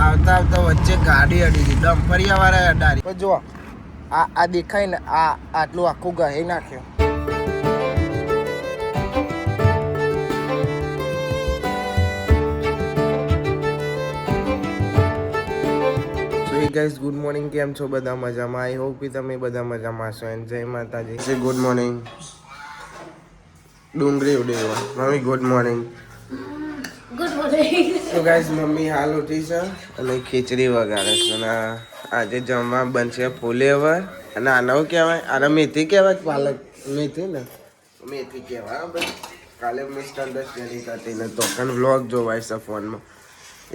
આવતા આવતા વચ્ચે ગાડી અડી ગઈ, ડમ્પરિયા વાળા અડાડી. પણ જો આ દેખાય ને, આટલું આખું ગહી નાખ્યું. ગાઈઝ ગુડ મોર્નિંગ, કેમ છો બધા? મજામાં? આઈ હોપ કે તમે બધા મજામાં છો. એન્ડ જય માતાજી. Good morning. ડુંગળી ઉડેવા mummy good morning. Good morning. તો ગાઈઝ મમ્મી હાલ ઉઠી છે અને ખીચડી વગાડે છે. અને આજે જમવા બનશે ફુલેવર. અને આનો કહેવાય, આને મેથી કહેવાય, પાલક મેથી ને મેથી કહેવાય. ભાઈ કાલે મિસઅન્ડરસ્ટેન્ડિંગ હતી ને તો પણ વ્લોગ જોવાય છે ફોનમાં.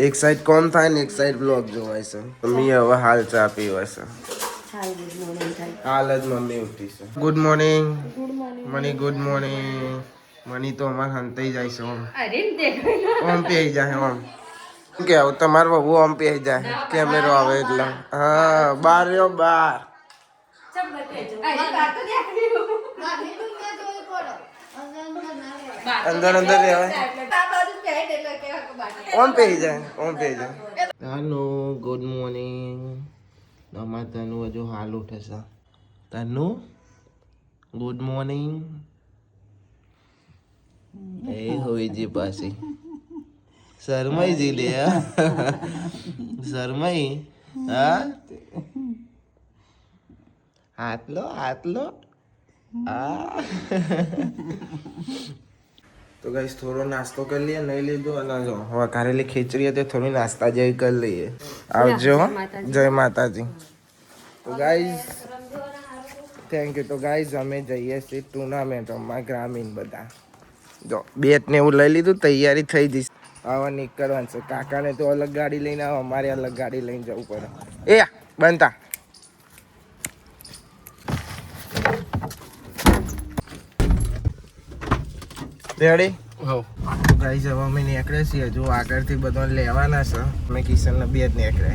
એક સાઈડ કોમ થાય ને એક સાઈડ બ્લોગ જોવાય છે. મમ્મી હવે હાલ ચા પીવે છે. હાલ જ મમ્મી ઉઠી છે. Good morning money. Good morning money. તો અમારે હંતાઈ જાય છે. ઓમ પી જાય. ઓમ કે આવું તમારે બહુ ઓમ પી જાય. કેમેરો આવે એટલે હા બાર રહ્યો બાર. અંદર અંદર રહેવાય. ઓમ પે જાય. ઓમ પે જાય. તાનુ ગુડ મોર્નિંગ. અમાર તનુ હજુ હાલ ઉઠે છે. તનુ ગુડ મોર્નિંગ. એ હોઈજી પાછી શરમાઈ જી લે. શરમાઈ. હા હાથ લો. તો ગાઈસ થોડો નાસ્તો કરી લઈએ, નહીં લીધો. અને જો હવે કારેલી ખીચડી હતી, થોડી નાસ્તા જેવી કરી લઈએ. આવજો. જય માતાજી. તો ગાઈસ થેન્ક યુ. તો ગાઈસ અમે જઈએ છીએ ટુર્નામેન્ટમાં ગ્રામીણ બધા. જો બેટ ને એવું લઈ લીધું, તૈયારી થઈ જઈશ. આવા નીકળવાનું છે. કાકાને તો અલગ ગાડી લઈને આવો, અમારે અલગ ગાડી લઈને જવું પડે. એ બનતા રેડી. ગાઈસ હવે અમે નીકળે છીએ. હજુ આગળથી બધો લેવાના છે. અમે કિશનને બે જ નીકળે.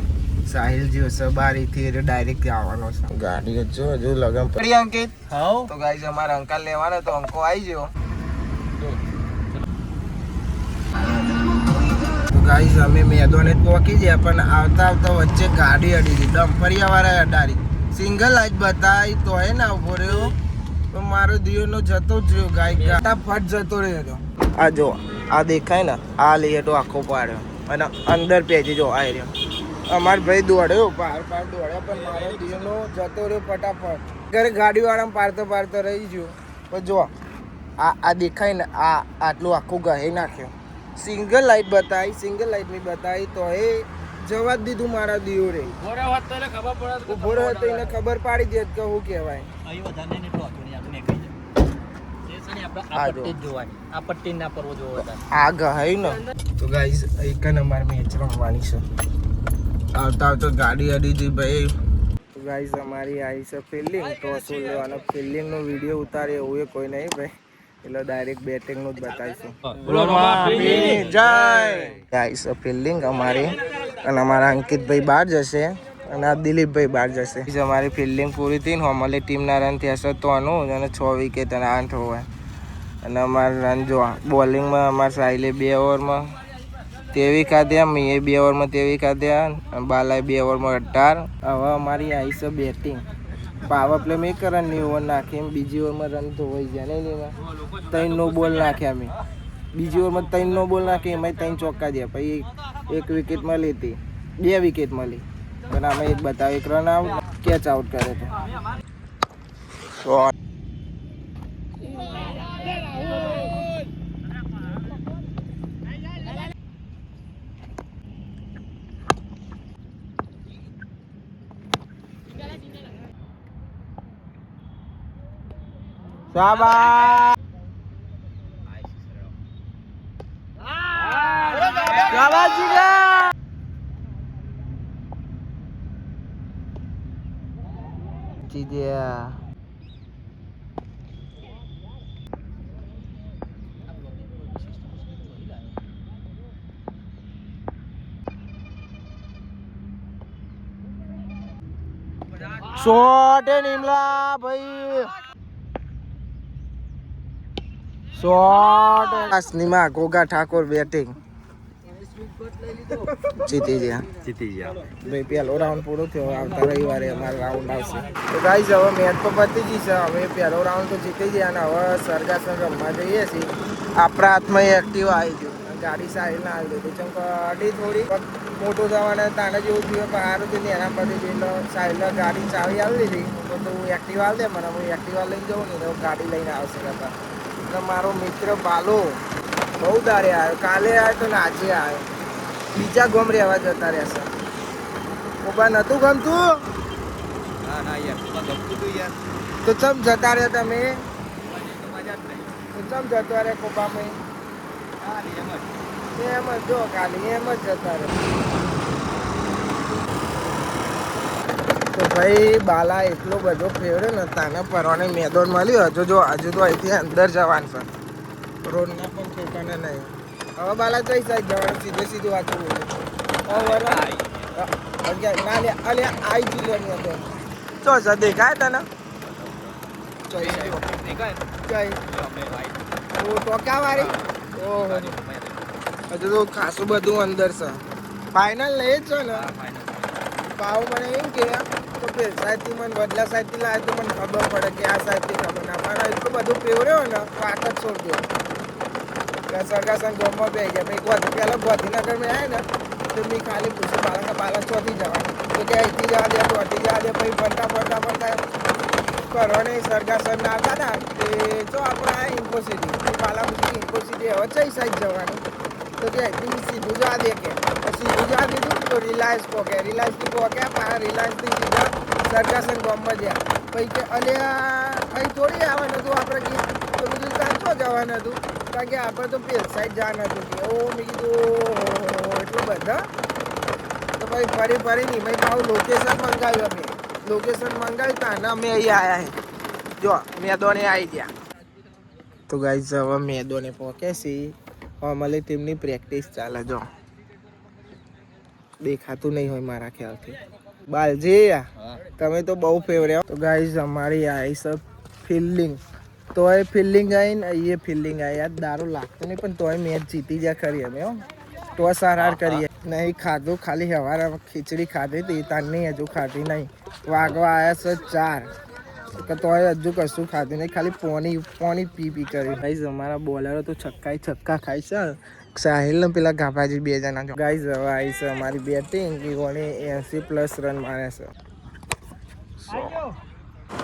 સાહિલ જીવ છે બારીથી ડાયરેક્ટ આવવાનો છે. ગાડી જો હજુ લગન પડી. અંકિત તો ગાઈસ અમારા અંકલ લેવાના, તો અંકો આવી ગયો. તો ગાઈસ અમે મેદાને પહોંચી ગયા, પણ આવતા આવતા વચ્ચે ગાડી અડી ગઈ, ડમ્પરિયા વાળા અડાડી. સિંગલ લાઈટ બતાવી તો એ ના ઉભો રહ્યો, તો મારો દિયોનો જતો જ રહ્યો. ગાય ફટાફટ જતો રહ્યો. આ જો આ દેખાય ને, આ લઈએ તો આખો પાડ્યો અને અંદર પેજી જો આ રહ્યો. અમાર ભાઈ દોડ્યો, પાર દોડ્યો, પણ મારો દિયોનો જતો રહ્યો ફટાફટ. ઘરે ગાડીવાળા પાડતો રહી ગયો. પણ જો આ દેખાય ને, આટલું આખું ગહી નાખ્યું. સિંગલ લાઈટ બતાવી, સિંગલ લાઈટ ની બતાવી તો એ જવા જ દીધું મારા દિયો રે. ઉભો રહ્યો તો એને ખબર પાડી દે કે શું કહેવાય. આ ગહાઈ ને. તો ગાઈસ એક નંબર મેચ રમવાની છે. આવતા ગાડી અડી હતી ભાઈ. તો ગાઈસ અમારી આવી છે ફિલ્ડિંગ. તો શું લેવાનો, ફિલ્ડિંગ નો વિડીયો ઉતારે એવું એ કોઈ નહીં ભાઈ, એટલે ડાયરેક્ટ બેટિંગ નું જ બતાવીશું. જય ગાઈસ ફિલ્ડિંગ અમારી. અને અમારા અંકિતભાઈ બહાર જશે અને આ દિલીપભાઈ બહાર જશે. અમારી ફિલ્ડિંગ પૂરી થઈ ને અમારી ટીમના રન થયા છે 93 અને 6 વિકેટ અને 8 હોય. અને અમારા રન જો બોલિંગમાં અમારા સાહિલે 2 ઓવરમાં 23 ખાધ્યા, મેં 2 ઓવરમાં 23 ખાધ્યા, બાલાએ 2 ઓવરમાં 18. હવે અમારી આવી છે બેટિંગ. પાવર પ્લે મેં કરવાની ઓવર નાખી, બીજી ઓવરમાં રન તો હોય જાય નહીં. એમાં 3 નો બોલ નાખ્યા અમે. બીજી ઓવરમાં 3 નો બોલ નાખી, એમાં 3 ચોક્કા દે. પછી 1 વિકેટ મળી હતી, 2 વિકેટ મળી. પણ અમે એક બતાવ્યું, 1 રન આઉટ, કેચ આઉટ કરે તો. શાબાશ જીજ્યા. શોટ નિમલા ભાઈ. શોટ. નિમા ગોગા ઠાકોર બેટિંગ. જીતી ગયા. ભાઈ પહેલો રાઉન્ડ પૂરો થયો. આવતા રવિવારે અમારો રાઉન્ડ આવશે. તો ગાઈસ હવે મેચ તો પતી ગઈ છે. હવે પહેલો રાઉન્ડ તો જીતી ગયા અને હવે સરગાસન રમવા જઈએ છીએ. આપણા હાથમાં એક્ટિવ આવી ગયું. ગાડી સારી ના આવી હતી ચમ ગાડી થોડી મોટું થવાના તાને જેવું થયું પણ સારું થયું એના પરથી એટલે સાઈડમાં ગાડી ચાવી આવી હતી તો તું એક્ટિવા હાલ દે મને હું એક્ટિવા લઈને જાઉં ને તો ગાડી લઈને આવશે કરતા એટલે મારો મિત્ર બાલો બહુ દારે આવ્યો. કાલે આવ્યો તો ને આજે આવ્યો. બીજા ગમ રહેવા જતા રહેશે. કોબા નહોતું ગમતું તો ચમ જતા રહ્યા તમે તો ચમ જતા રહ્યા કોબા ભાઈ એમ જ જો ખાલી એમ જ જતા રહે. તો ભાઈ બાલા એટલો બધો ફેવરે ને તાને પરવાને મેદાન મળ્યું. હજુ જો હજુ તો અહીંથી અંદર જવાનું છે. રોડના પણ ઠેકાને નહીં. હવે બાલા કઈ સાઈડ જવાનું સીધું વાત બોલું ના લે અલે આવી જ લે અંદર ચો સર દેખાય તને ટોકા વાળી ઓહો હજુ તો ખાસું બધું અંદર છે. ફાઇનલ નહીં જ છે ને ભાવ મને એમ કે તો પેલી સાઈડથી મને બદલા સાઈડથી લાવે તો મને ખબર પડે કે આ સાઈડથી ખબર ના પડે. એટલું બધું ફેવર્યો ને વાત જ છોડ દો. સરગાસન ગોમમાં બે ગયા પછી પહેલાં ગાંધીનગરમાં આવે ને તો મેં ખાલી પૂછ્યું બાળક ચોથી જવાનું તો કે અહીંથી જવા દે ચોથી જવા દે પછી ફરતા કરવાને સરગાસન આવતા હતા તે જો આપણે આ ઇન્ફોસિટી બાલા પૂછી ઇન્ફોસિટી હવે કઈ સાઈડ જવાનું તો કે સીધું જવા દે કે સીધું જવા દીધું તો રિલાયન્સ પહોંચે રિલાયન્સથી પહોંચ્યા પાછા રિલાયન્સથી સીધા સરગાસન ગામમાં ગયા પછી કે અલે અહીં થોડી આવવાનું હતું આપણે કે તો બીજું ત્યાં તો જવાનું હતું કારણ કે આપણે તો પેલ સાઈડ જવાનું હતું કે ઓ મેં કીધું એટલું બધા તો ભાઈ ફરી નહીં ભાઈ ભાવ લોકેશન મંગાવ્યું અમે લોકેશન મંગાવ્યું તાને અમે અહીંયા આવ્યા છે જો મેદોને આવી ગયા. તો ગાઈઝ હવે મેદોને પહોંચે છે. અમારે તેમની પ્રેક્ટિસ ચાલે જો દેખાતું નહીં હોય મારા ખ્યાલથી. બાલજી તમે તો બહુ ફેવરેટ. તો ગાઈઝ અમારી આવી છે ફિલ્ડિંગ તોય ફિલ્ડિંગ આવી ને એ ફિલ્ડિંગ આવી યાર દારૂ લાગતો નહીં પણ તોય મેચ જીતી જાય ખરી અમે હો તો સારાર કરીએ નહીં ખાધું ખાલી સવારે ખીચડી ખાધી હતી તારની હજુ ખાધી નહીં. વાગવા આવ્યા છે 4 તોય હજુ કશું ખાધું નહીં ખાલી પાણી પી કર્યું. ગાઈઝ અમારા બોલરો તો છક્કા ખાય છે. સાહિલ ને પેલા ગાભાજી 2 જણા જો. ગાઈઝ હવે આવી છે અમારી બેટિંગ કે કોને 80+ રન મારે છે.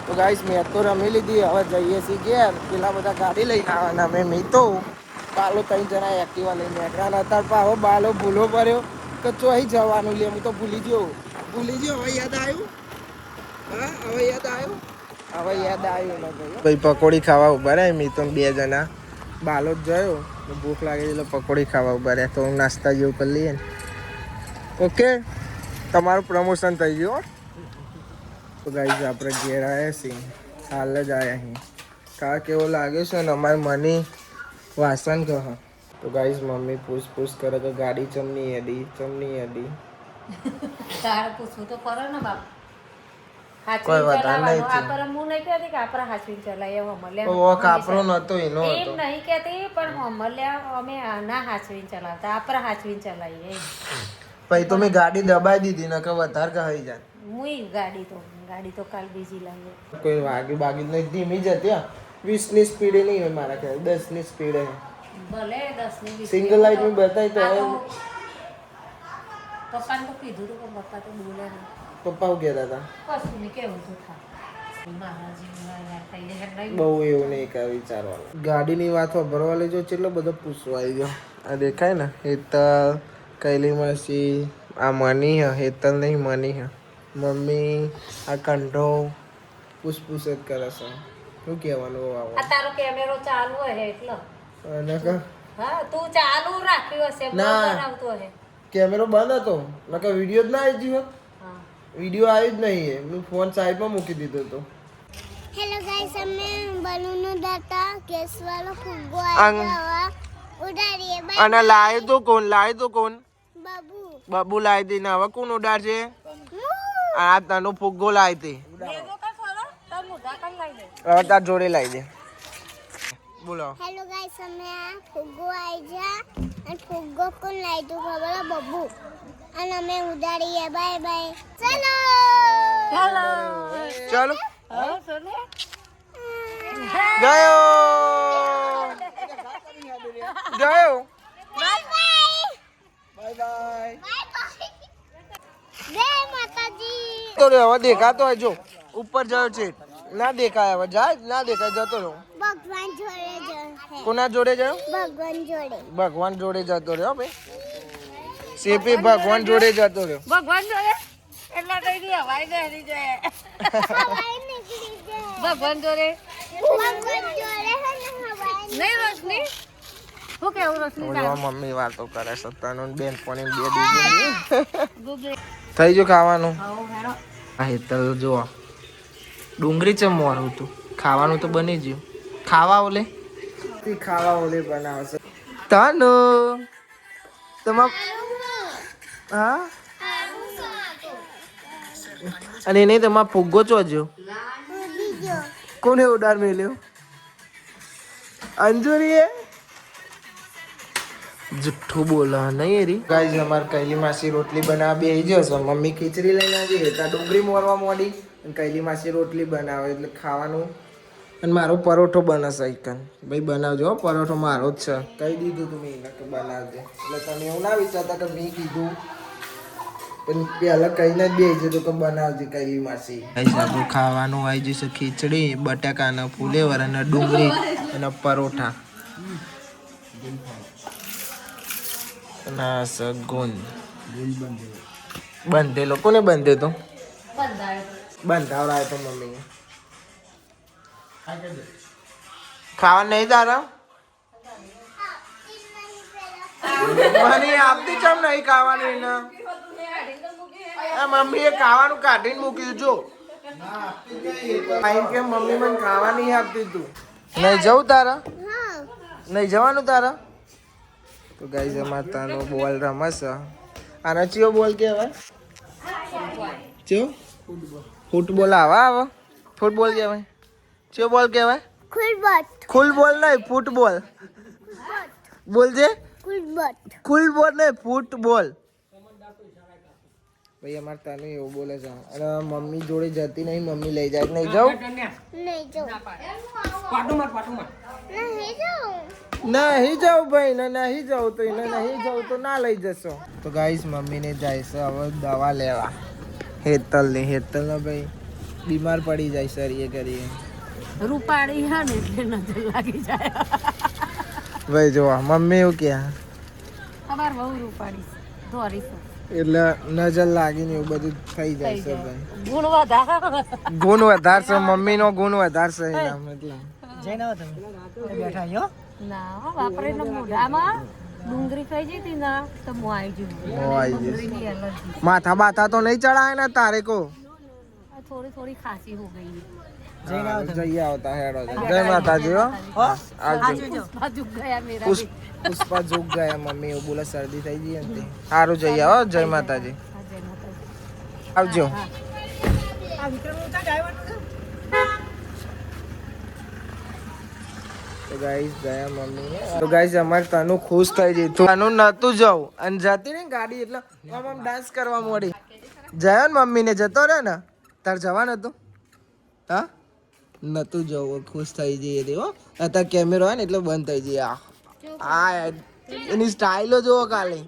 તો ગાઈઝ મેચ તો રમી લીધી હવે જઈએ છીએ ઘેર. પેલા બધા ગાડી લઈને આવવાના મેં તો બાલો 3 જણા એક્ટિવા લઈને નીકળ્યા હતા પણ હવે બાલો ભૂલો પડ્યો તો ચોઈ જવાનું લે હું તો ભૂલી ગયો હવે યાદ આવ્યું હવે યાદ આવ્યું ભાઈ પકોડી ખાવા ઉભા રહ્યા મેં તો 2 જણા બાલો જ જોયો ભૂખ લાગી એટલે પકોડી ખાવા ઉભા રહ્યા તો નાસ્તા જેવું કરી લઈએ ને. ઓકે તમારું પ્રમોશન થઈ ગયું. તો ગાઈઝ આપણે ઘેર આવ્યા છીએ હાલ જ આવ્યા અહીં કા કેવો લાગ્યો છે ને અમારી મની વાસણ કહો. તો ગાઈઝ મમ્મી પૂછ કરે કે ગાડી ચમની હેડી તારે પૂછવું તો પડે ને બાપ. કોઈ વાત નહીં આપણે હું નહીં કહેતી કે આપણે હાચવીને ચલાવીએ હમલ્યા ઓ કાપરો નતો એનો એમ હતો નહીં કહેતી પણ હમલ્યા અમે ના હાચવીને ચલાવતા આપણે હાચવીને ચલાવીએ. પછી તો મેં ગાડી દબાઈ દીધી ને કે વધારે કહી જાય. હું ગાડી તો કાલ બીજી લાવીએ. કોઈ બાગી નહીં ધીમી જ હતી 20ની સ્પીડે નહીં હોય મારા ખ્યાલ 10ની સ્પીડે ભલે 10ની સિંગલ લાઈટ મેં બતાવી તો પપ્પાને તો કીધું હતું પણ પપ્પા તો બોલે નહીં. પપ્પા હું કહેતા હતા કશું નહીં કેવું તો થાય. બહુ એવું નહીં કે વિચારવાનું. ગાડીની વાત ભરવા લેજો કેટલો બધો પૂછવા આવી ગયો. આ દેખાય ને હેતલ કૈલી માસી આ મની હ હેતલ નહીં મની હ મમ્મી આ કંઠો પૂછ જ કરે છે. શું કહેવાનું આવો આ તારો કેમેરો ચાલુ હે એટલે અને કા હા તું ચાલુ રાખ્યો હશે બનાવતો હે. કેમેરો બંધ હતો નકર વિડિયો જ ના આવી ગયો. હા વિડિયો આવી જ નહીં મેં ફોન સાઈડમાં મૂકી દીધો હતો. હેલો ગાઈસ અમે બલૂન ઉડાડતા ગેસ વાળો ફુગ્ગો આવ્યો ઉડાડીએ અને લાવ્યો તો કોણ બાબુ લાવી દે ને હવે કોણ ઉડાડશે આ તનો ફુગ્ગો લાવી દે હવે તાર જોડે લાવી દે બોલો હેલો ગાઈસ અમે આ ફુગ્ગો આવી જા અને ફુગ્ગો કોણ લાવ્યું ખબર બબ્બુ અને અમે ઉડાડીએ બાય બાય ચલો ચાલો હા સોને ગયો ગયો બાય બાય બાય બાય જય માતાજી તો રે હવે દેખાતો હોય જો ઉપર જયો છે ના દેખાય હવે જા ના દેખાય જતો રહ્યો ભગવાન જોડે જશે કોના જોડે ગયો ભગવાન જોડે ભગવાન જોડે જતો રહ્યો ભાઈ સીપી ભગવાન જોડે જતો રહ્યો ભગવાન જોડે એટલા કઈ દી હવાઈ ગઈ જાય હવાઈ નીકળી જાય ભગવાન જોડે ભગવાન જોડે હે ને હવાઈ નહીં રોશની શું કેવું રોશની ઓલા મમ્મી વાતો કરે છે તનું બેન પણ બે દીદી ગુગલી થઈ ગયું ખાવાનું આવો હેડો આ હેતલ જો ડુંગળી છે મોરું હતું ખાવાનું તો બની ગયું ખાવા ઓલે ખાવા ઓલે બનાવશે તનુ તમા હા અને નહીં તમારા ફુગ્ગો ચોજો કોને ઉડાર મેલ્યો અંજુરીએ જુઠ્ઠું બોલા નહીં એરી ગાઈઝ અમારે કૈલી માસી રોટલી બનાવવા બેસી જશો મમ્મી ખીચડી લઈને આવી હતા ડુંગળી મોરવા મોડી અને કૈલી માસી રોટલી બનાવે એટલે ખાવાનું અને મારો પરોઠો બનશે એકન ભાઈ બનાવજો હો, પરોઠો મારો જ છે કહી દીધું તું મેં કે બનાવજે એટલે તમે એવું ના વિચારતા કે મેં કીધું પણ પહેલાં કહીને જ બેસી જતો કે બનાવજે કૈલી માસી આપણું ખાવાનું આવી જશે ખીચડી બટાકાના ફુલેવર અને ડુંગળી અને પરોઠા ના સગુન બંધેલો કોને બંધે તો બંધાવડાય તો મમ્મી ખાવા નહીં તારા મને આપતી ચમ નહીં ખાવાનું એને મમ્મી એ ખાવાનું કાઢીને મૂક્યું જો કે મમ્મી મને ખાવા નહીં આપતી તું નહીં જવું તારા હા નહીં જવાનું તારા તો ગાઈઝ અમાર તાનો બોલ રમશે આનો ચિયો બોલ કહેવાય ચિયો ફૂટબોલ આવા ફૂટબોલ કહેવાય ચિયો બોલ કહેવાય ખુલબટ ખુલ બોલ નહીં ફૂટબોલ બોલજે ખુલબટ ખુલ બોલ નહીં ફૂટબોલ ભાઈ અમાર તાનું એવું બોલે છે અને મમ્મી જોડે જતી નહીં મમ્મી લઈ જાય નહીં જાઉં નહીં જાઉં નહીં જાઉં નહીં જાઉં ભાઈ ને નહીં જાઉં તો એને નહીં જાઉં તો ના લઈ જશો તો ગાઈસ મમ્મીને જાય છે હવે દવા લેવા હેતલ ભાઈ બીમાર પડી જાય શરીએ કરીએ રૂપાળી હા ને એટલે નજર લાગી જાય ભાઈ જોવા મમ્મી એવું ક્યાં અમાર બહુ રૂપાળી દોરીશું એટલે નજર લાગીને એવું બધું થઈ જાય છે ભાઈ ગુણ વધારે ગુણ વધારશે મમ્મીનો ગુણ વધારશે એનામ એટલે ના બાપરે ને મોઢામાં ડુંગળી ખાઈ જઈ હતી ના તો હું આવી ડુંગળીની એલર્જી માથા બાથા તો નહીં ચડાય ને તારે કો થોડી થોડી ખાંસી હો ગઈ જઈ આવતા હેડો જય માતાજી હો આવજો પુષ્પા ઝુક ગયા મેરા ભી. પુષ્પા ઝુક ગયા મમ્મી એવું બોલે શરદી થઈ ગઈ હતી સારું જઈ આવો જય માતાજી હા, જય માતાજી. આવજો તો ગાઈસ ગયા મમ્મી તો ગાઈસ અમારે તનું ખુશ થઈ ગઈ તનું નતું જવું અને જતી ને ગાડી એટલે આમ ડાન્સ કરવા મોડી જયો ને મમ્મી ને જતો રહે ને તાર જવાનું હતું હા નતું જવું ખુશ થઈ જઈએ રે હો અત્યારે કેમેરો હોય ને એટલે બંધ થઈ જઈએ આ એની સ્ટાઈલો જોવો કાલે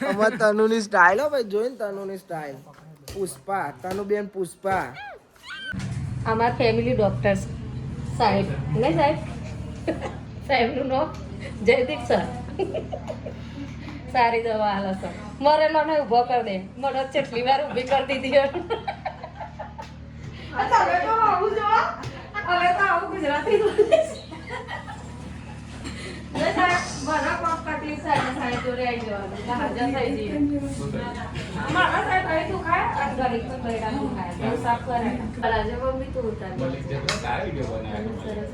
અમાર તનુની સ્ટાઈલ હો ભાઈ જોઈને તનુની સ્ટાઈલ પુષ્પા તનુ બેન પુષ્પા અમાર ફેમિલી ડોક્ટર સાહેબ ને સાહેબ સાહેબનું નામ જયદીપ સર સારી દવા હાલે સર મરેલો ને ઊભો કરી દે મને કેટલી વાર ઊભી કરી દીધી હવે તો આવું ગુજરાતી બોલીશ. ને સાહેબ, મારા પગ તકલીફ થાય ને સાહેબ જોડે આવી જવાનું. એટલે હાજર થઈ જઈએ. મારા સાહેબ અહીં તું ખાય, અને ગરીબનું બૈરા તું ખાય. એવું સાફ કરે. આજે મમ્મી તું ઉતારી. સરસ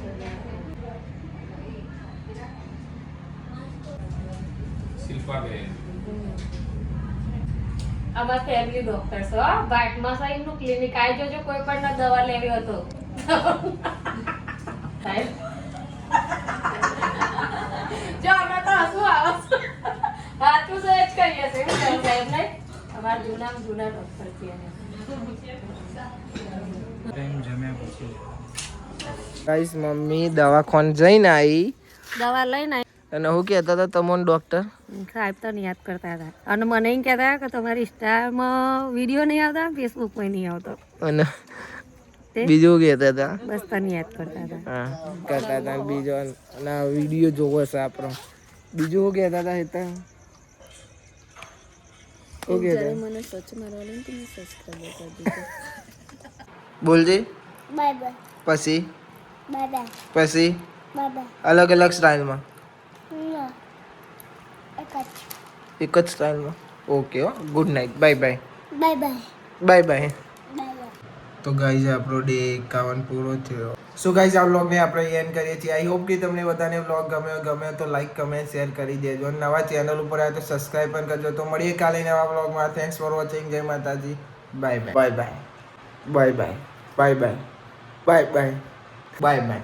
અમાર ફેમિલી ડોક્ટર છે હો. વાટમાં સાહેબનું ક્લિનિક આવી જજો કોઈ પણ દવા લેવી હોય તો સાહેબ જો અમે તો હસવું આવે છે. સાચું તો એ જ કહીએ છે એવું કહ્યું સાહેબ નહીં અમારા જૂના ડોક્ટર છે ગાઈસ મમ્મી દવાખાને જઈને આવી દવા લઈને અને હું કહેતા હતા તમને ડૉક્ટર સાહેબ તો યાદ કરતા હતા અને મને એમ કહેતા કે તમારી ઇન્સ્ટામાં વિડીયો નહીં આવતા ફેસબુકમાં નહીં આવતો અને બીજું કહેતા હતા બસ તને યાદ કરતા હતા હા કરતા હતા અને બીજો અને વિડીયો જોવો છે આપણો બીજું શું કહેતા હતા હેતા શું કહેતા મને સચ મારવાનું તો મેં સબસ્ક્રાઈબ કરી દીધું બોલજે બાય બાય પછી બાય બાય પછી બાય બાય અલગ અલગ સ્ટાઇલમાં ના એક જ એક જ સ્ટાઇલમાં ઓકે હો good night bye bye bye bye bye bye bye bye તો ગાઈઝ આપણો ડે 51 પૂરો થયો સો ગાઈઝ આ વ્લોગને આપણે એન્ડ કરીએ છીએ આઈ હોપ કે તમને બધાને વ્લોગ ગમે તો લાઈક કમેન્ટ શેર કરી દેજો અને નવા ચેનલ ઉપર આવ્યા તો સબસ્ક્રાઈબ પણ કરજો તો મળીએ કાલે નવા વ્લોગમાં થેન્ક્સ ફોર વોચિંગ જય માતાજી bye bye bye bye bye bye bye bye bye bye bye